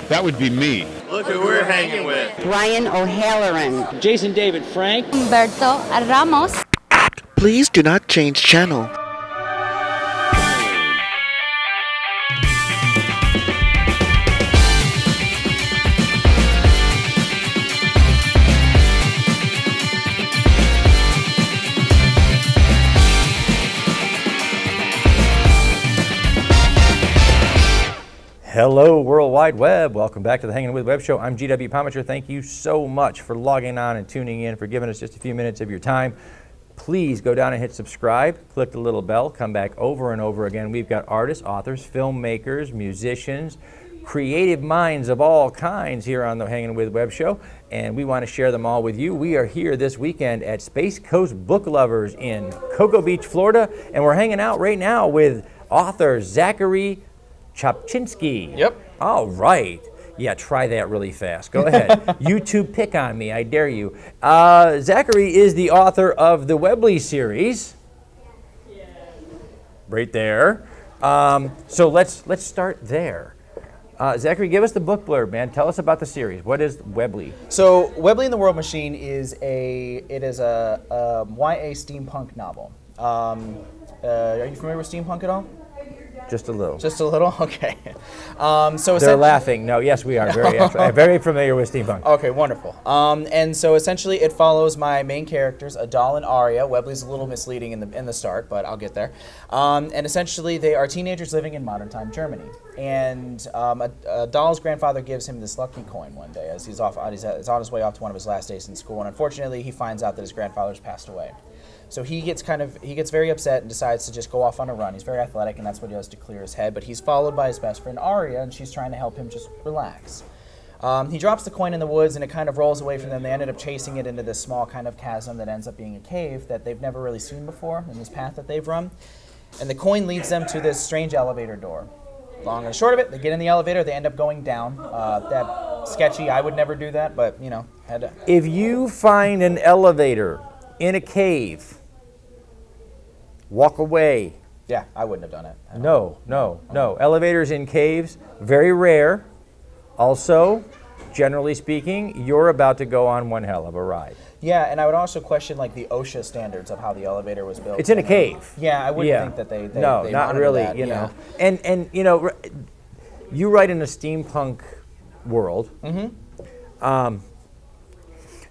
That would be me. Look who we're hanging with. Ryan O'Halloran. Jason David Frank. Humberto Ramos. Please do not change channel. Hello, World Wide Web. Welcome back to the Hangin With Web Show. I'm GW Pomichter. Thank you so much for logging on and tuning in, for giving us just a few minutes of your time. Please go down and hit subscribe, click the little bell, come back over and over again. We've got artists, authors, filmmakers, musicians, creative minds of all kinds here on the Hangin With Web Show, and we want to share them all with you. We are here this weekend at Space Coast Book Lovers in Cocoa Beach, Florida, and we're hanging out right now with author Zachary Chopchinski. Yep. All right. Yeah, try that really fast. Go ahead. YouTube pick on me, I dare you. Zachary is the author of the Webley series. Right there. So let's start there. Zachary, give us the book blurb, man. Tell us about the series. What is Webley? So Webley and the World Machine is a YA steampunk novel. Are you familiar with steampunk at all? Just a little. Just a little? Okay. So they're laughing. No, yes, we are. Very familiar with steampunk. Okay, wonderful. And so essentially it follows my main characters, Adal and Arya. Webley's a little misleading in the start, but I'll get there. And essentially they are teenagers living in modern time Germany. And Adal's grandfather gives him this lucky coin one day as he's on his way off to one of his last days in school. And unfortunately he finds out that his grandfather's passed away. So he gets very upset and decides to just go off on a run. He's very athletic, and that's what he does to clear his head. But he's followed by his best friend Arya, and she's trying to help him just relax. He drops the coin in the woods, and it kind of rolls away from them. They ended up chasing it into this small kind of chasm that ends up being a cave that they've never really seen before in this path that they've run. And the coin leads them to this strange elevator door. Long and short of it, they get in the elevator. They end up going down. That sketchy. I would never do that, but you know, had to. If you find an elevator in a cave, walk away. Yeah, I wouldn't have done it. No. Elevators in caves, very rare. Also, generally speaking, you're about to go on one hell of a ride. Yeah, and I would also question like the OSHA standards of how the elevator was built. It's in a cave. Yeah, I wouldn't think that they no, they not really. That, you know, and you know, you write in a steampunk world. Mm-hmm.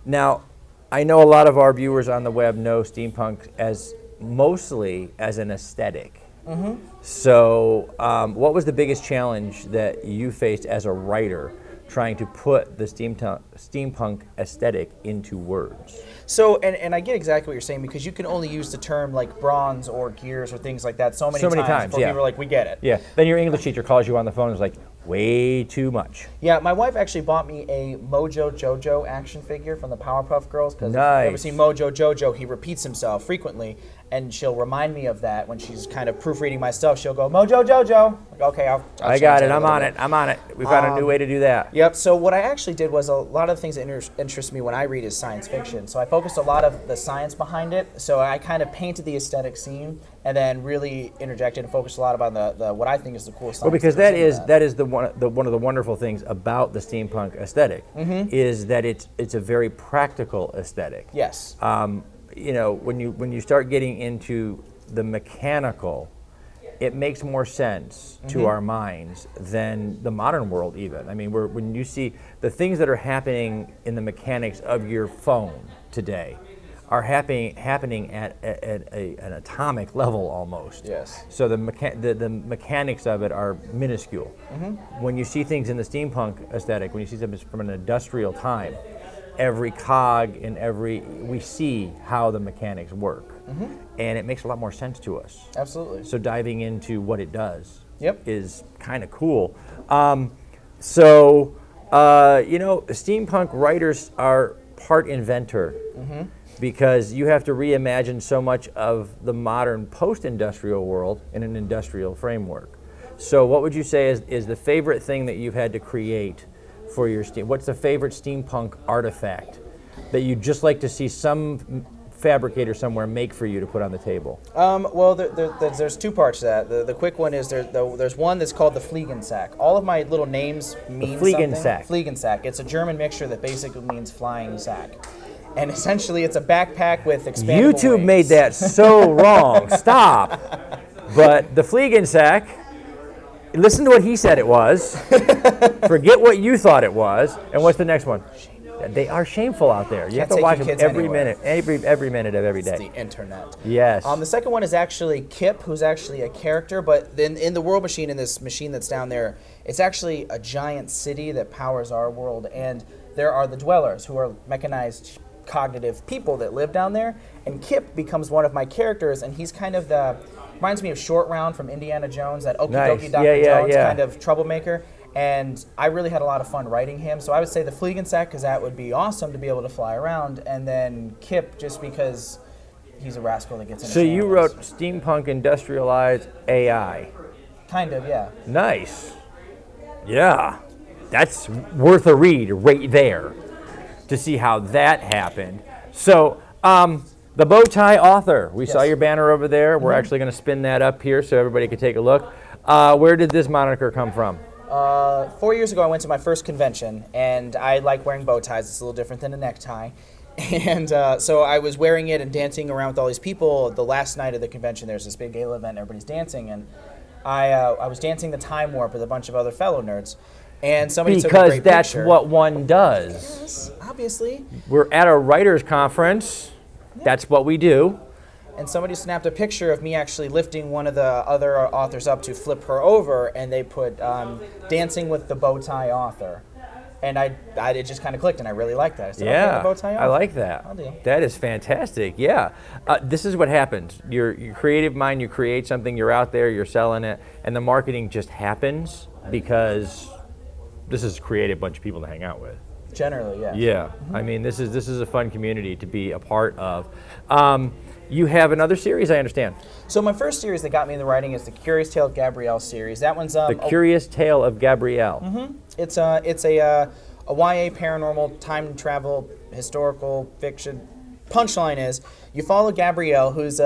Now, I know a lot of our viewers on the web know steampunk as mostly as an aesthetic. Mm-hmm. So what was the biggest challenge that you faced as a writer trying to put the steampunk aesthetic into words? So, and I get exactly what you're saying, because you can only use the term like bronze or gears or things like that so many times before people are like, we get it. Yeah, then your English teacher calls you on the phone and is like, way too much. Yeah, my wife actually bought me a Mojo Jojo action figure from the Powerpuff Girls, because nice. if you've ever seen Mojo Jojo, he repeats himself frequently, and she'll remind me of that when she's kind of proofreading my stuff. She'll go, Mojo Jojo. Like, okay, I'll I got it. I'm on it. I'm on it. We've got a new way to do that. Yep. So what I actually did was, a lot of the things that interest me when I read is science fiction. So I focused a lot of the science behind it. So I kind of painted the aesthetic scene, and then really interjected and focused a lot about the what I think is the cool science. Well, because that is one of the wonderful things about the steampunk aesthetic, mm-hmm. is that it's a very practical aesthetic. Yes. You know, when you start getting into the mechanical, it makes more sense mm-hmm. to our minds than the modern world even. I mean, when you see the things that are happening in the mechanics of your phone today are happening at an atomic level almost. Yes. So the mechanics of it are minuscule. Mm-hmm. When you see things in the steampunk aesthetic, when you see something from an industrial time, every cog and we see how the mechanics work. Mm-hmm. And it makes a lot more sense to us. Absolutely. So diving into what it does is kind of cool. You know, steampunk writers are part inventor. Mm-hmm. Because you have to reimagine so much of the modern post-industrial world in an industrial framework. So what would you say is the favorite thing that you've had to create for your what's the favorite steampunk artifact that you'd just like to see some fabricator somewhere make for you to put on the table? Well, there's two parts to that. The quick one is there's one that's called the Fliegensack. All of my little names mean Fliegensack. something. Fliegensack. It's a German mixture that basically means flying sack. And essentially, it's a backpack with expandable YouTube wings. made that so wrong. Stop. But the Fliegensack, listen to what he said it was. Forget what you thought it was. And what's the next one? They are shameful out there. You have to watch them every minute of every day. It's the internet. Yes. The second one is actually Kip, who's actually a character, but then in the World Machine, in this machine that's down there, it's actually a giant city that powers our world, and there are the dwellers, who are mechanized cognitive people that live down there, and Kip becomes one of my characters, and he's kind of reminds me of Short Round from Indiana Jones, that okie dokie Dr. Jones kind of troublemaker. And I really had a lot of fun writing him. So I would say the Fliegensack, because that would be awesome to be able to fly around. And then Kip, just because he's a rascal that gets in. So you wrote Steampunk Industrialized AI. Kind of, yeah. Nice. Yeah. That's worth a read right there to see how that happened. So the bow tie author. We saw your banner over there. We're actually going to spin that up here so everybody can take a look. Where did this moniker come from? 4 years ago, I went to my first convention, and I like wearing bow ties. It's a little different than a necktie. And so I was wearing it and dancing around with all these people. The last night of the convention, there's this big gala event, everybody's dancing, and I was dancing the Time Warp with a bunch of other fellow nerds. And somebody took a great that's picture. what one does. Yes, obviously. We're at a writers' conference. Yeah. That's what we do. And somebody snapped a picture of me actually lifting one of the other authors up to flip her over, and they put dancing with the bow tie author. And it just kind of clicked, and I really liked that. I said, yeah, okay, the bow tie author. I like that. I'll deal. That is fantastic, yeah. This is what happens. Your creative mind, you create something, you're out there, you're selling it, and the marketing just happens because this is a creative bunch of people to hang out with. Generally, yeah. Yeah, I mean, this is a fun community to be a part of. You have another series, I understand. So my first series that got me into writing is the Curious Tale of Gabrielle series. That one's The Curious Tale of Gabrielle. Mm-hmm. It's a YA paranormal time travel historical fiction. Punchline is you follow Gabrielle, she's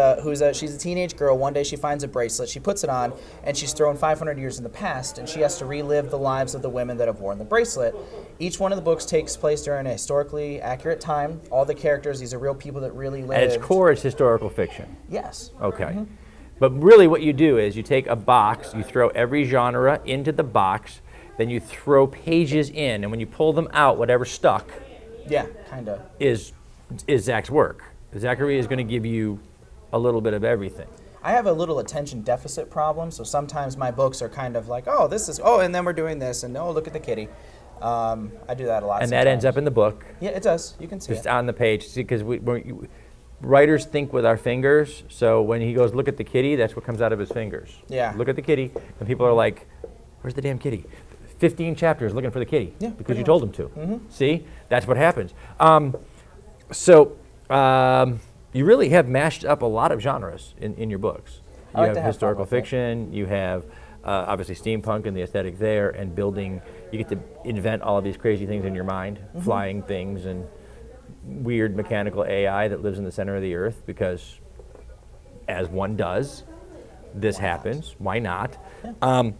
a teenage girl. One day she finds a bracelet, she puts it on, and she's thrown 500 years in the past, and she has to relive the lives of the women that have worn the bracelet. Each one of the books takes place during a historically accurate time. All the characters, these are real people that really lived. At its core, it's historical fiction. Yes. Okay. Mm-hmm. But really what you do is you take a box, you throw every genre into the box, then you throw pages in, and when you pull them out, whatever's stuck is Zach's work. Zachary is going to give you a little bit of everything. I have a little attention deficit problem, so sometimes my books are kind of like, and then we're doing this, and look at the kitty. I do that a lot. And sometimes. That ends up in the book. Yeah, it does. You can see just it. on the page. See, because writers think with our fingers, so when he goes, look at the kitty, that's what comes out of his fingers. Yeah. Look at the kitty, and people are like, where's the damn kitty? 15 chapters looking for the kitty. Yeah, because you told them to. Mm-hmm. See? That's what happens. You really have mashed up a lot of genres in your books. You have historical fiction, you have obviously steampunk and the aesthetic there, and building, you get to invent all of these crazy things in your mind, flying things and weird mechanical AI that lives in the center of the earth because, as one does, this happens. Why not? Yeah.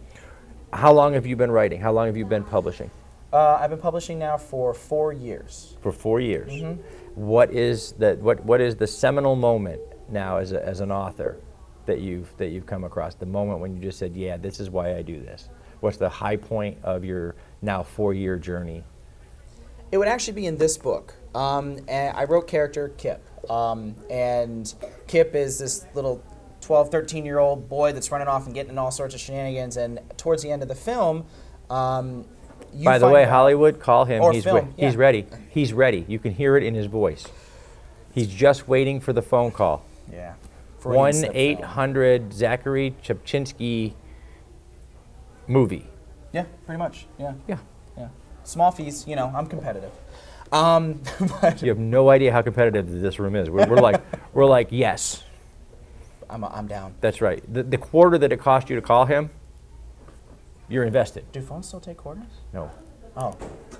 How long have you been writing? How long have you been publishing? I've been publishing now for 4 years. For 4 years. Mm-hmm. What is the seminal moment now as an author that you've come across? The moment when you just said, yeah, this is why I do this. What's the high point of your now 4-year journey? It would actually be in this book. And I wrote character Kip. And Kip is this little 12, 13-year-old boy that's running off and getting in all sorts of shenanigans. And towards the end of the film, by the way, Hollywood, call him. He's ready. He's ready. You can hear it in his voice. He's just waiting for the phone call. Yeah. 1-800 Zachary Chopchinski movie. Yeah, pretty much. Yeah. Yeah. Yeah. Small fees. I'm competitive. But you have no idea how competitive this room is. We're like yes. I'm down. That's right. The quarter that it cost you to call him, you're invested. Do phones still take quarters? No. Oh.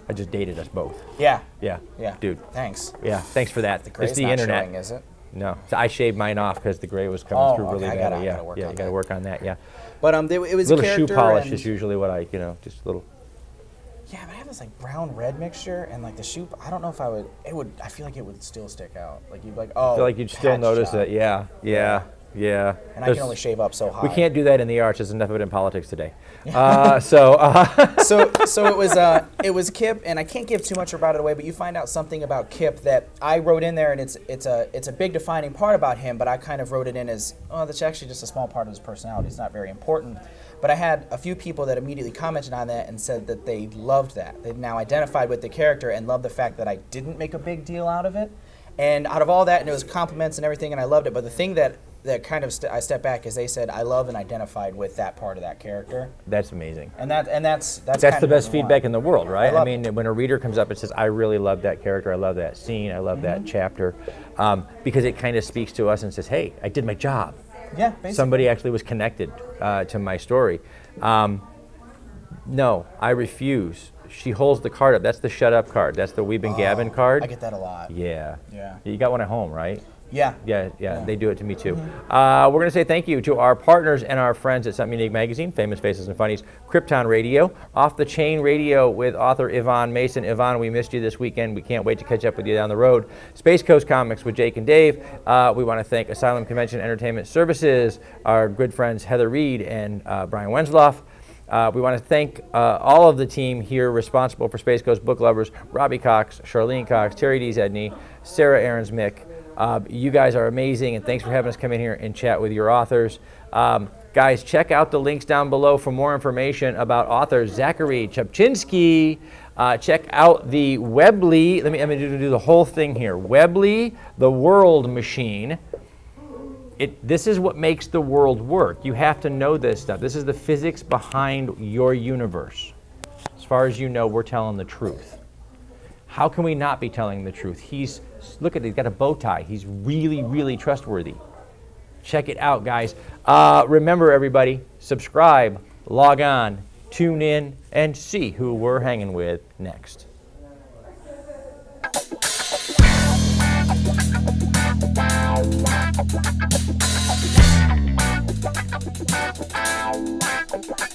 I just dated us both. Yeah. Yeah. Yeah. Dude. Thanks. Yeah. Thanks for that. The craze it's the not internet. Showing, is it? No. So I shaved mine off because the gray was coming through really bad. I gotta work on you got to work on that. Yeah. But it was a a little character shoe polish and, is usually what I, just a little. Yeah, but I have this like brown-red mixture, and like the shoe. I don't know if I would. It would. I feel like it would still stick out. Like you'd be like, oh. I feel like you'd still notice it. Yeah. And I can only shave up so high. We can't do that in the arts. There's enough of it in politics today. So it was Kip, and I can't give too much about it away, but you find out something about Kip that I wrote in there, and it's a big defining part about him, but I kind of wrote it in as, oh, that's actually just a small part of his personality. It's not very important. But I had a few people that immediately commented on that and said that they loved that. They've now identified with the character and loved the fact that I didn't make a big deal out of it. And out of all that, and it was compliments and everything, and I loved it, but the thing that kind of I stepped back is they said I love and identified with that part of that character. That's amazing. And that's the best feedback in the world, right? I mean, it. when a reader comes up and says, I really love that character, I love that scene, I love that chapter, because it kind of speaks to us and says, hey, I did my job. Yeah, basically. Somebody actually was connected to my story. No, I refuse. She holds the card up. That's the shut up card. That's the We've Been Gabbing card. I get that a lot. Yeah. Yeah. You got one at home, right? Yeah. Yeah, they do it to me too. We're going to say thank you to our partners and our friends at Something Unique Magazine, Famous Faces and Funnies, Krypton Radio, Off the Chain Radio with author Yvonne Mason. Yvonne, we missed you this weekend. We can't wait to catch up with you down the road. Space Coast Comics with Jake and Dave. We want to thank Asylum Convention Entertainment Services, our good friends Heather Reed and Brian Wensloff. We want to thank all of the team here responsible for Space Coast Book Lovers, Robbie Cox, Charlene Cox, Teri, Dees, Edney, Sarah Aarons-Mick. You guys are amazing, and thanks for having us come in here and chat with your authors. Guys, check out the links down below for more information about author Zachary Chopchinski. Check out the Webley. Let me do the whole thing here. Webley, the World Machine. This is what makes the world work. You have to know this stuff. This is the physics behind your universe. As far as you know, we're telling the truth. How can we not be telling the truth? Look at it, he's got a bow tie. He's really, really trustworthy. Check it out, guys. Remember, everybody, subscribe, log on, tune in, and see who we're hanging with next. Wow.